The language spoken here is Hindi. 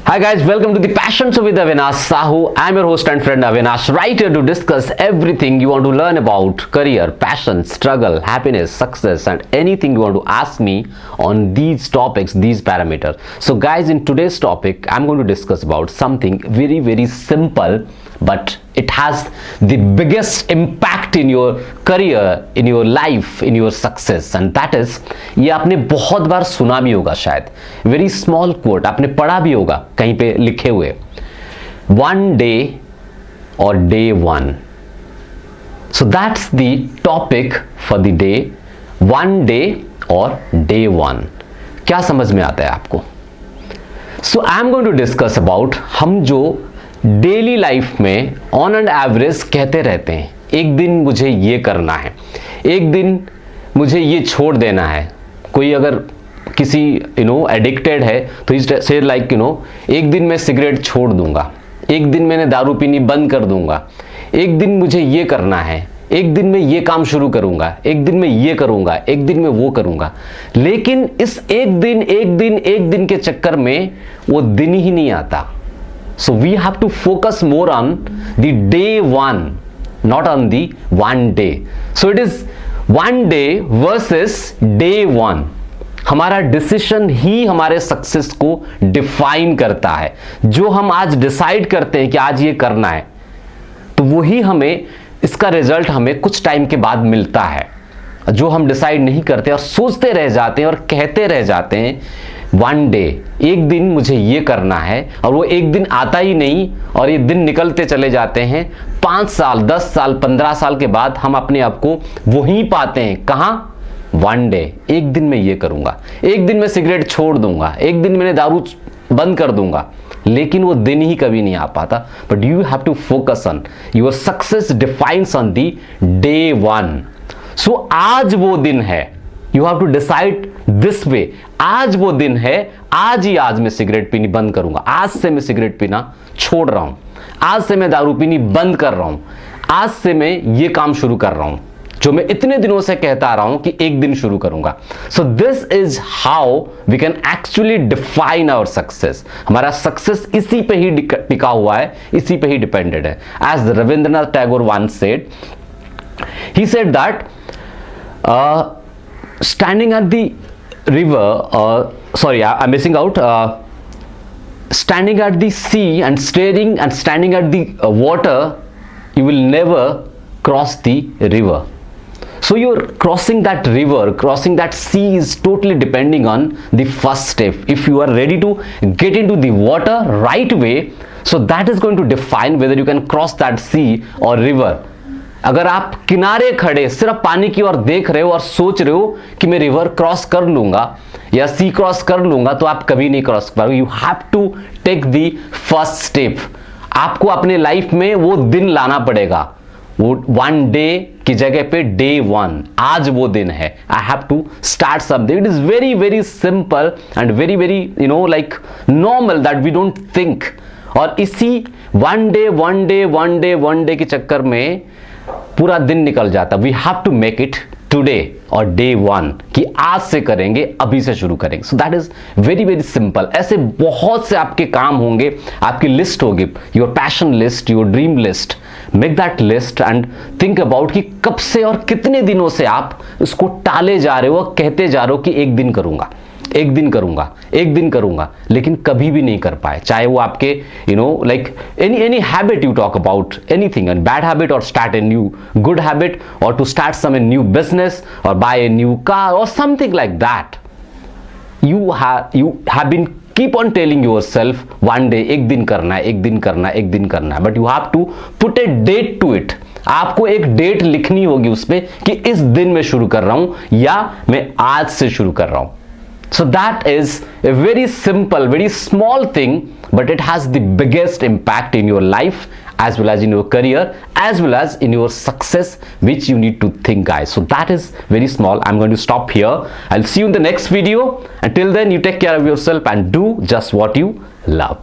Hi guys, welcome to the Passion Show with Avinash Sahu. I'm your host and friend Avinash, right here to discuss everything you want to learn about career, passion, struggle, happiness, success and anything you want to ask me on these topics, these parameters. So guys, in today's topic, I'm going to discuss about something very simple, but it has the biggest impact in your career, in your life, in your success, and that is, ये आपने बहुत बार सुना भी होगा शायद, वेरी स्मॉल कोट आपने पढ़ा भी होगा कहीं पे लिखे हुए, वन डे और day one. So that's the topic for the day, one day और डे वन. क्या समझ में आता है आपको? So I am going to discuss about, हम जो डेली लाइफ में ऑन एंड एवरेज कहते रहते हैं, एक दिन मुझे ये करना है, एक दिन मुझे ये छोड़ देना है. कोई अगर किसी एडिक्टेड है तो इस से लाइक एक दिन मैं सिगरेट छोड़ दूंगा, एक दिन मैंने दारू पीनी बंद कर दूंगा, एक दिन मुझे ये करना है, एक दिन मैं ये काम शुरू करूंगा, एक दिन मैं ये करूंगा, एक दिन मैं वो करूंगा. लेकिन इस एक दिन के चक्कर में वो दिन ही नहीं आता. So we have to focus more on the day one, not on the one day. So it is one day versus day one. हमारा डिसीजन ही हमारे सक्सेस को डिफाइन करता है. जो हम आज डिसाइड करते हैं कि आज ये करना है, तो वही हमें, इसका रिजल्ट हमें कुछ टाइम के बाद मिलता है. जो हम डिसाइड नहीं करते और सोचते रह जाते हैं और कहते रह जाते हैं, वन डे, एक दिन मुझे ये करना है, और वो एक दिन आता ही नहीं और ये दिन निकलते चले जाते हैं. 5 साल, 10 साल, 15 साल के बाद हम अपने आप को वहीं पाते हैं. कहां? One day. एक दिन मैं ये करूंगा, एक दिन मैं सिगरेट छोड़ दूंगा, एक दिन मैंने दारू बंद कर दूंगा. लेकिन वो दिन ही कभी नहीं आ पाता. But you have to focus on your success defines on the day one. सो आज वो दिन है, you have to decide this way. आज वो दिन है, आज मैं सिगरेट पीनी बंद करूंगा, आज से मैं सिगरेट पीना छोड़ रहा हूं, आज से मैं दारू पीनी बंद कर रहा हूं, आज से मैं ये काम शुरू कर रहा हूं जो मैं इतने दिनों से कहता आ रहा हूं कि एक दिन शुरू करूंगा. So this is how we can actually define our success. हमारा सक्सेस इसी पे ही टिका हुआ है, इसी पे ही डिपेंडेड है. As Rabindranath Tagore once said, he said that standing at the river, I'm missing out, standing at the sea and standing at the water, you will never cross the river. So you're crossing that river, crossing that sea is totally depending on the first step. If you are ready to get into the water right way, so that is going to define whether you can cross that sea or river. अगर आप किनारे खड़े सिर्फ पानी की ओर देख रहे हो और सोच रहे हो कि मैं रिवर क्रॉस कर लूंगा या सी क्रॉस कर लूंगा, तो आप कभी नहीं क्रॉस कर पाओगे. You have to take the first step. आपको अपने लाइफ में वो दिन लाना पड़ेगा, वो वन डे की जगह पे डे वन. आज वो दिन है. I have to start something. It is very simple and very like normal that we don't think. और इसी वन डे के चक्कर में पूरा दिन निकल जाता. We have to make it today और डे वन, कि आज से करेंगे, अभी से शुरू करेंगे. So that is very simple. ऐसे बहुत से आपके काम होंगे, आपकी लिस्ट होगी, your passion list, your dream list. Make that list and think about कि कब से और कितने दिनों से आप उसको टाले जा रहे हो और कहते जा रहे हो कि एक दिन करूंगा, एक दिन करूंगा, एक दिन करूंगा, लेकिन कभी भी नहीं कर पाए. चाहे वो आपके like any habit you talk about, anything, end bad habit और start a new good habit, और to start some a new business और बाय ए न्यू कार और something like that. you have been keep on telling yourself one day, एक दिन करना है, एक दिन करना है, एक दिन करना है. But you have to put a date to it. आपको एक डेट लिखनी होगी उसपे कि इस दिन में शुरू कर रहा हूं या मैं आज से शुरू कर रहा हूं. So that is a very simple, very small thing, but it has the biggest impact in your life as well as in your career as well as in your success, which you need to think, guys. So that is very small. I'm going to stop here. I'll see you in the next video. Until then, you take care of yourself and do just what you love.